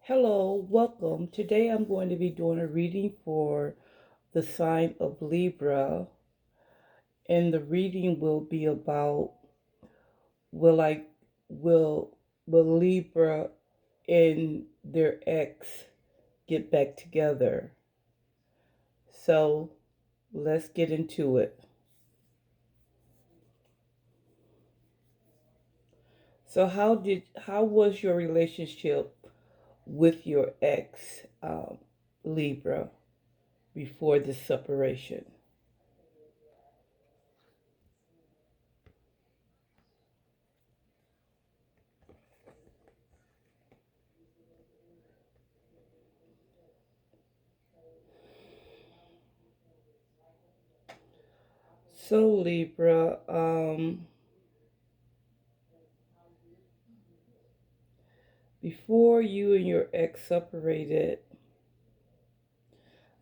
Hello, welcome. Today I'm going to be doing a reading for the sign of Libra, and the reading will be about will I will Libra and their ex get back together. So let's get into it. So how was your relationship with your ex, Libra, before the separation? So Libra, before you and your ex separated,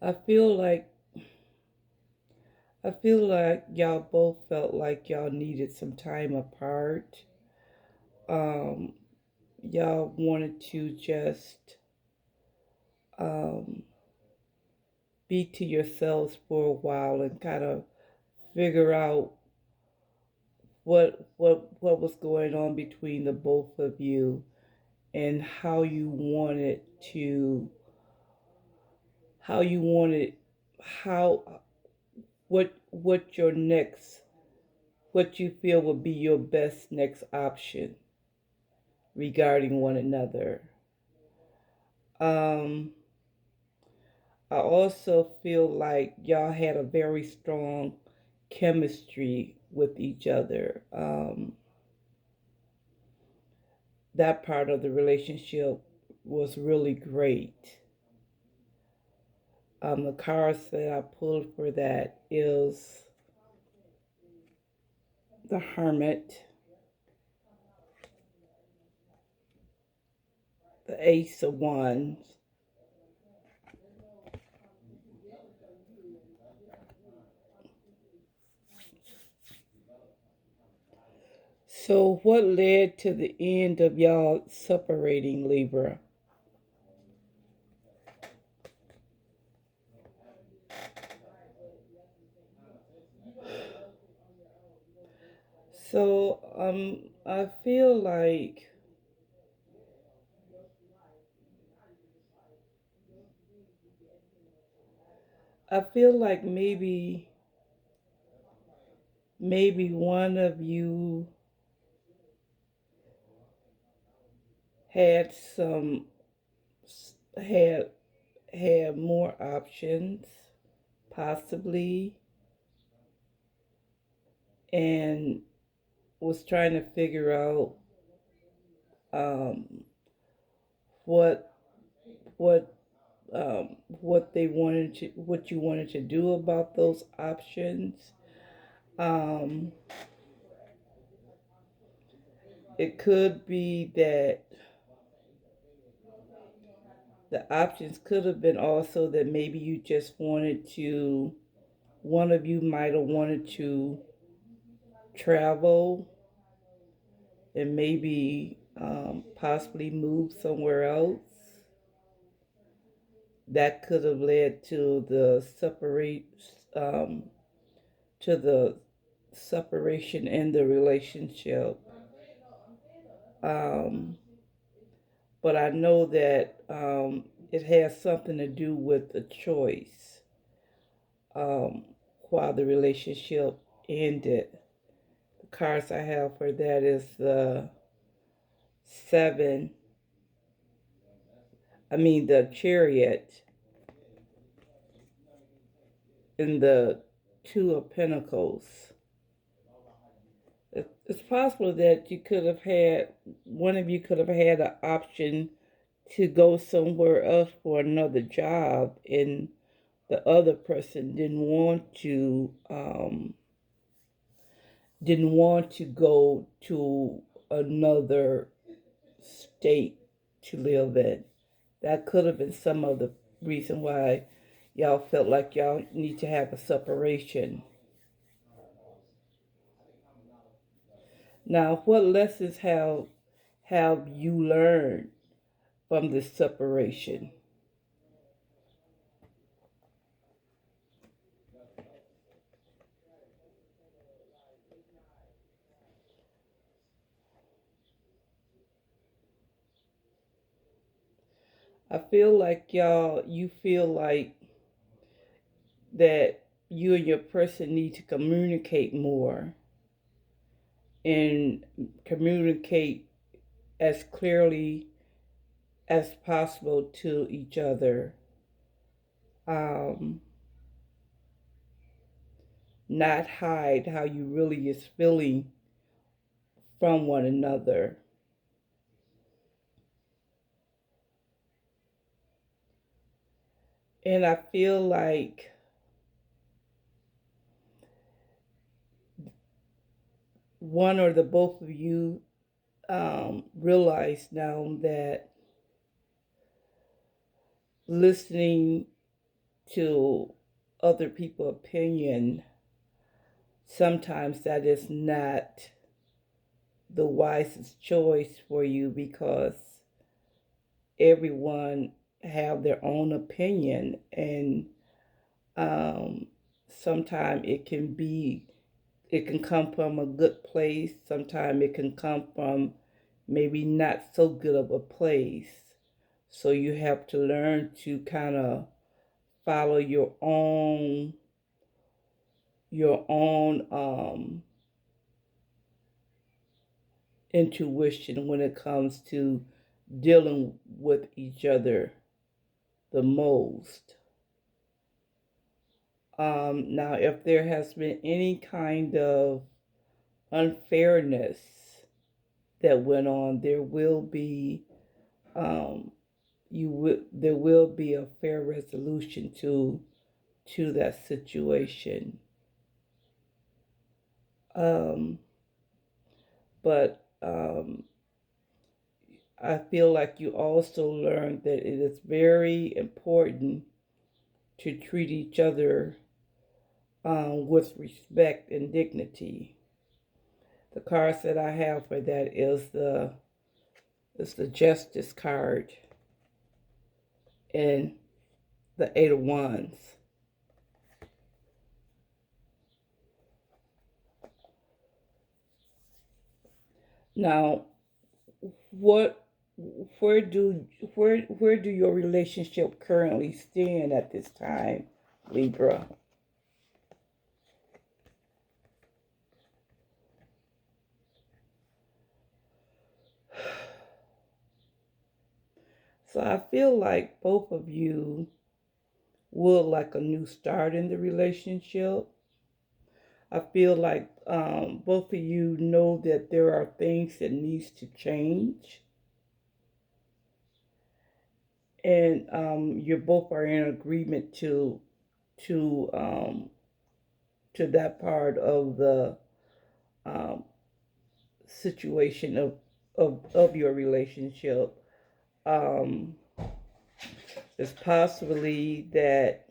I feel like I feel like y'all both felt like y'all needed some time apart. Um, y'all wanted to just um, be to yourselves for a while and kind of figure out what was going on between the both of you and how you wanted how what your next what you feel would be your best next option regarding one another. Um, I also feel like y'all had a very strong chemistry with each other. That part of the relationship was really great. The cards that I pulled for that is the Hermit, the Ace of Wands. So, what led to the end of y'all separating, Libra? So, I feel like maybe one of you had some had had more options, possibly, and was trying to figure out um, what what what you wanted to do about those options. Um, it could be that the options could have been also that maybe you just wanted to, one of you might have wanted to travel and maybe possibly move somewhere else. That could have led um, to the separation in the relationship. Um, but I know that it has something to do with the choice um, while the relationship ended. The cards I have for that is the seven, the chariot and the two of pentacles. It's possible that one of you could have had an option to go somewhere else for another job, and the other person didn't want to go to another state to live in. That could have been some of the reason why y'all felt like y'all need to have a separation. Now, what lessons have you learned from this separation. I feel like you feel like that you and your person need to communicate more and communicate as clearly as possible to each other. Um, Not hide how you really is feeling from one another. And I feel like one or the both of you realize now that listening to other people's opinion, sometimes that is not the wisest choice for you because everyone have their own opinion, and um, sometimes it can come from a good place, sometimes it can come from maybe not so good of a place. So you have to learn to kind of follow your own intuition when it comes to dealing with each other the most. Now, if there has been any kind of unfairness that went on, um, there will be a fair resolution to that situation. Um, but I feel like you also learned that it is very important to treat each other with respect and dignity. The cards that I have for that is the Justice card and the Eight of Wands. Now, what where do where do your relationship currently stand at this time, Libra? So I feel like both of you would like a new start in the relationship. I feel like both of you know that there are things that needs to change, and you both are in agreement to um, to that part of the um, situation of your relationship. Um, it's possibly that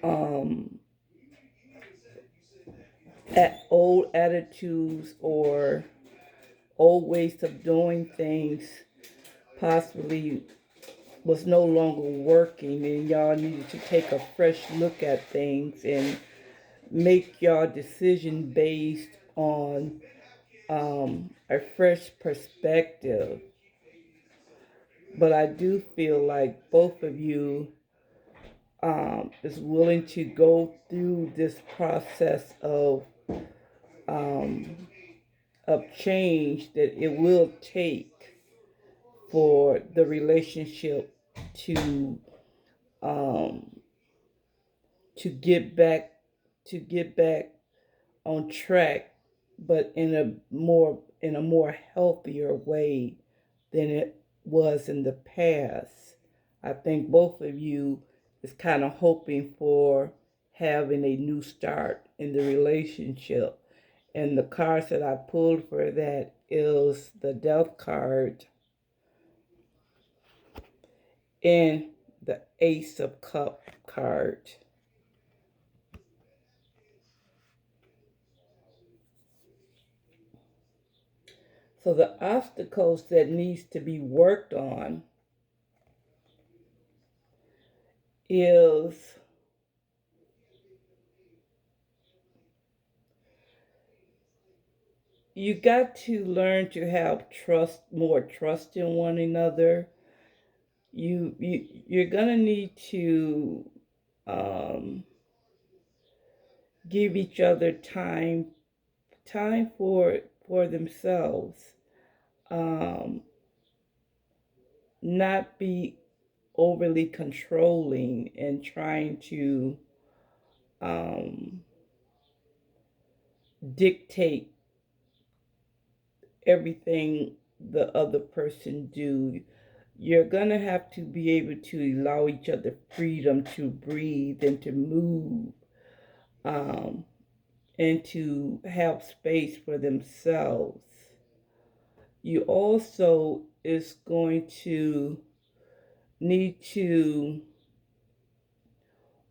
um, old attitudes or old ways of doing things possibly was no longer working, and y'all needed to take a fresh look at things and make your decision based on a fresh perspective. But I do feel like both of you is willing to go through this process um, of change that it will take for the relationship to um, to get back to get back on track, but in a more healthier way than it was in the past. I think both of you is kind of hoping for having a new start in the relationship. And the cards that I pulled for that is the Death card and the Ace of Cup card. So the obstacles that needs to be worked on is you got to learn to have more trust in one another. You're gonna need to um, give each other time for themselves. Um, Not be overly controlling and trying to um, dictate everything the other person do. You're gonna have to be able to allow each other freedom to breathe and to move, um, and to have space for themselves. You also is going to need to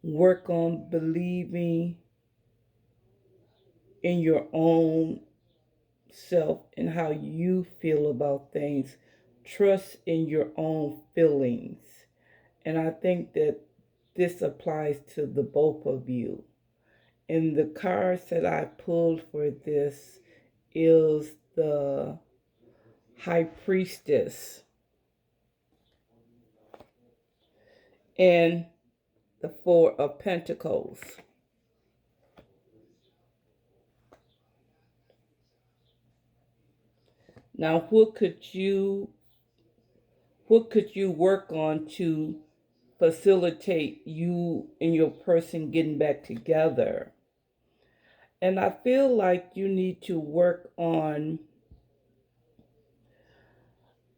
work on believing in your own self and how you feel about things. Trust in your own feelings. And I think that this applies to the both of you. And the cards that I pulled for this is the High Priestess and the Four of Pentacles. Now, what could you work on to facilitate you and your person getting back together? And I feel like you need to work on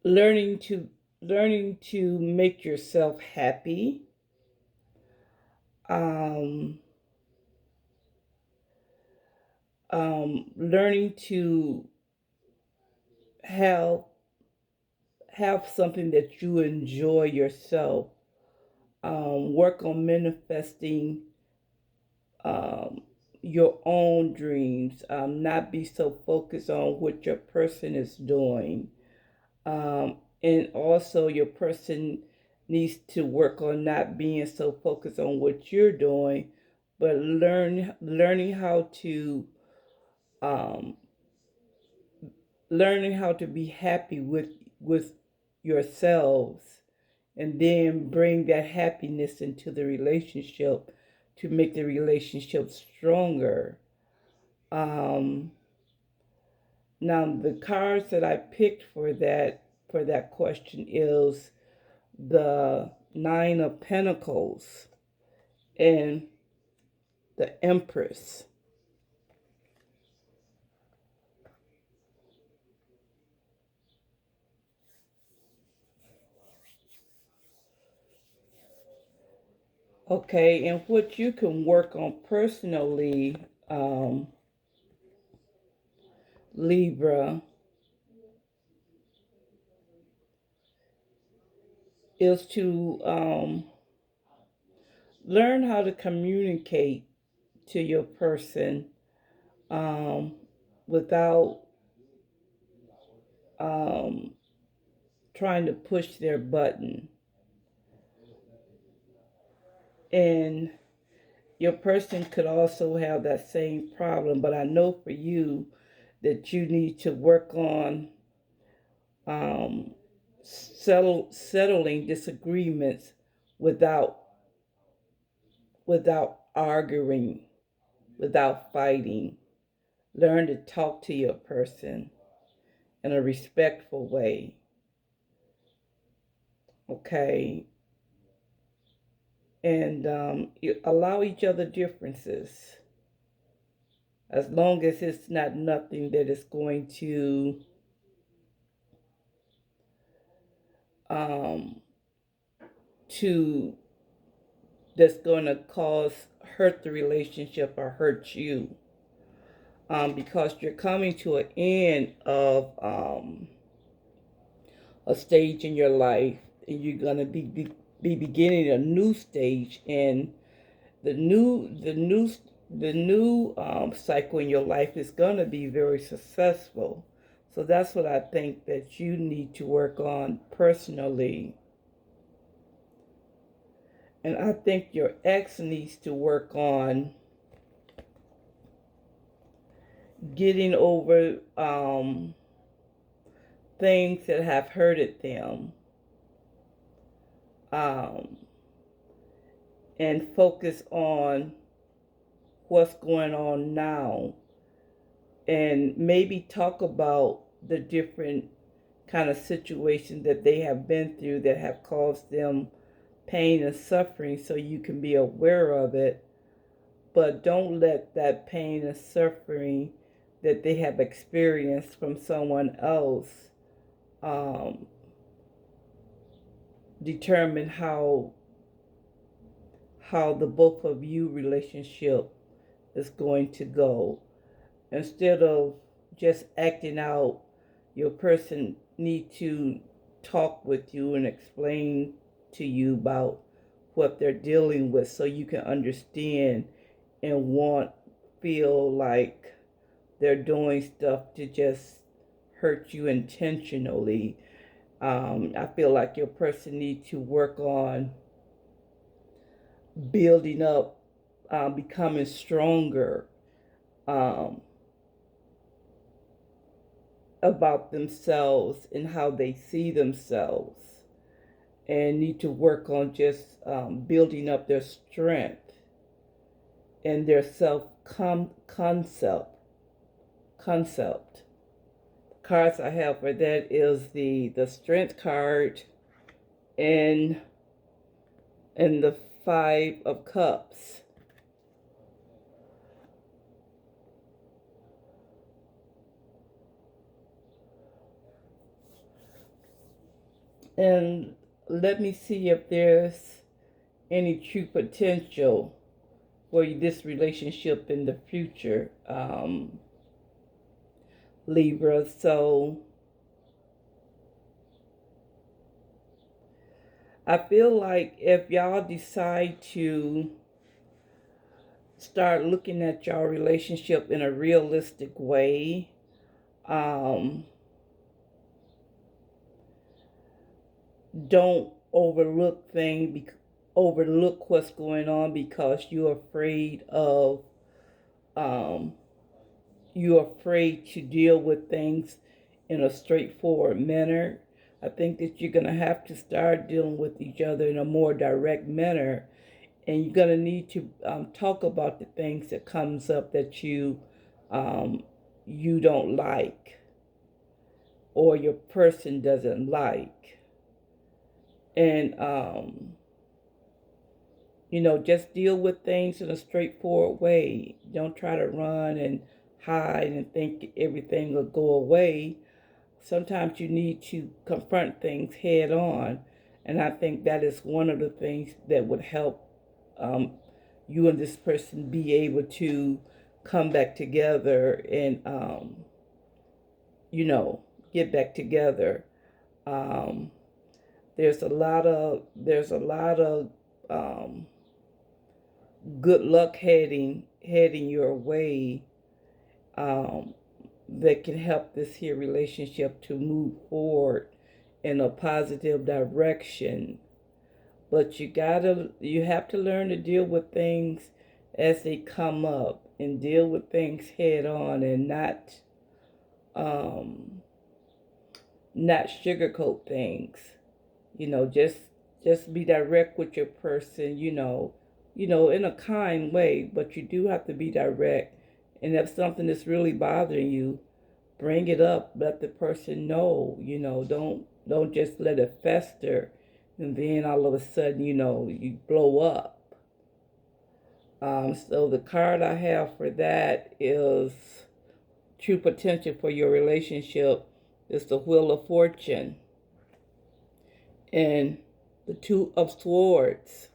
learning to learning to make yourself happy. Um, Learning to have have something that you enjoy yourself. Work on manifesting um, your own dreams. Not be so focused on what your person is doing. And also, your person needs to work on not being so focused on what you're doing, but learning how to um, learning how to be happy with yourselves, and then bring that happiness into the relationship to make the relationship stronger. Um, Now, the cards that I picked for that question is the Nine of Pentacles and the Empress. Okay, and what you can work on personally, um, Libra, is to learn how to communicate to your person um, without um, trying to push their button. And your person could also have that same problem, but I know for you that you need to work on um, settling disagreements without arguing, without fighting. Learn to talk to your person in a respectful way. Okay, and you allow each other differences as long as it's not nothing that is going um, to that's going to cause hurt the relationship or hurt you, because you're coming to an end of a stage in your life, and you're going to be beginning a new stage, and the new cycle in your life is going to be very successful. So that's what I think that you need to work on personally. And I think your ex needs to work on getting over things that have hurted them, um, and focus on what's going on now, and maybe talk about the different kind of situations that they have been through that have caused them pain and suffering, so you can be aware of it. But don't let that pain and suffering that they have experienced from someone else um, determine how the both of you relationship is going to go. Instead of just acting out, your person need to talk with you and explain to you about what they're dealing with, so you can understand and feel like they're doing stuff to just hurt you intentionally. I feel like your person needs to work on building up, becoming stronger, um, about themselves and how they see themselves, and need to work on just building up their strength and their self concept. Cards I have for that is the strength card and the 5 of Cups. And let me see if there's any true potential for this relationship in the future, Libra. So I feel like if y'all decide to start looking at y'all relationship in a realistic way, um, don't overlook what's going on because um, you're afraid to deal with things in a straightforward manner. I think that you're going to have to start dealing with each other in a more direct manner, and you're going to need to talk about the things that comes up that um, you don't like, or your person doesn't like. And just deal with things in a straightforward way. Don't try to run and hide and think everything will go away. Sometimes you need to confront things head on. And I think that is one of the things that would help um, you and this person be able to come back together and, get back together. Um, there's a lot of um, good luck heading your way, um, that can help this here relationship to move forward in a positive direction. But you have to learn to deal with things as they come up, and deal with things head on, and um, not sugarcoat things. Just be direct with your person, in a kind way, but you do have to be direct. And if something is really bothering you, bring it up, let the person know. Don't just let it fester, and then all of a sudden, you blow up. So the card I have for that is true potential for your relationship is the Wheel of Fortune and the Two of Swords.